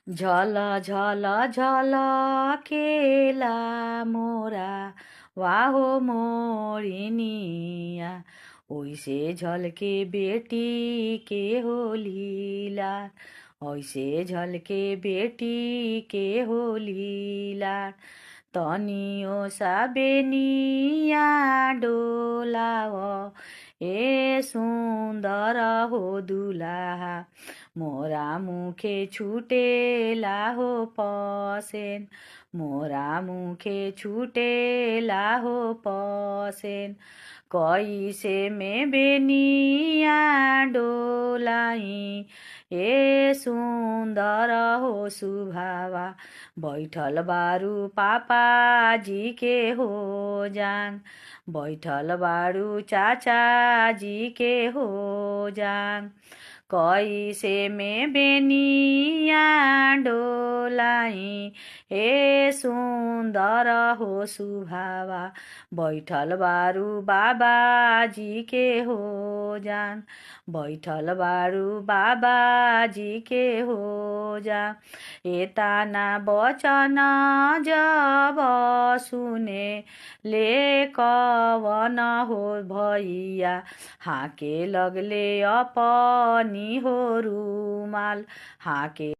झल झल झल केला मोरा वाहो मोरिनिया। ओइसे झलके बेटी के हो लीला, ओइसे झलके बेटी के हो लीला। तनियो सा बेनिया डोलाव ए सुन्दर हो दुलाहा। मोरा मुखे छुटेला हो पसेन, मोरा मुखे छुटेला हो पसेन। कैसे में बेनिया डोलाई ए सुन्दर हो सुभावा। बैठल बारू पापा जी के हो जान, बैठल बारू चाचा जी के हो जान। कैसे में बेनिया डोलाई हे सुन्दर हो सुभावा। बैठल बारू बाबा जी के हो जान, बैठल बारू बाबा जी के हो जा। एतना वचन जब सुने ले कवन हो भैया। हाके लगले अपनी हो रुमाल, हाके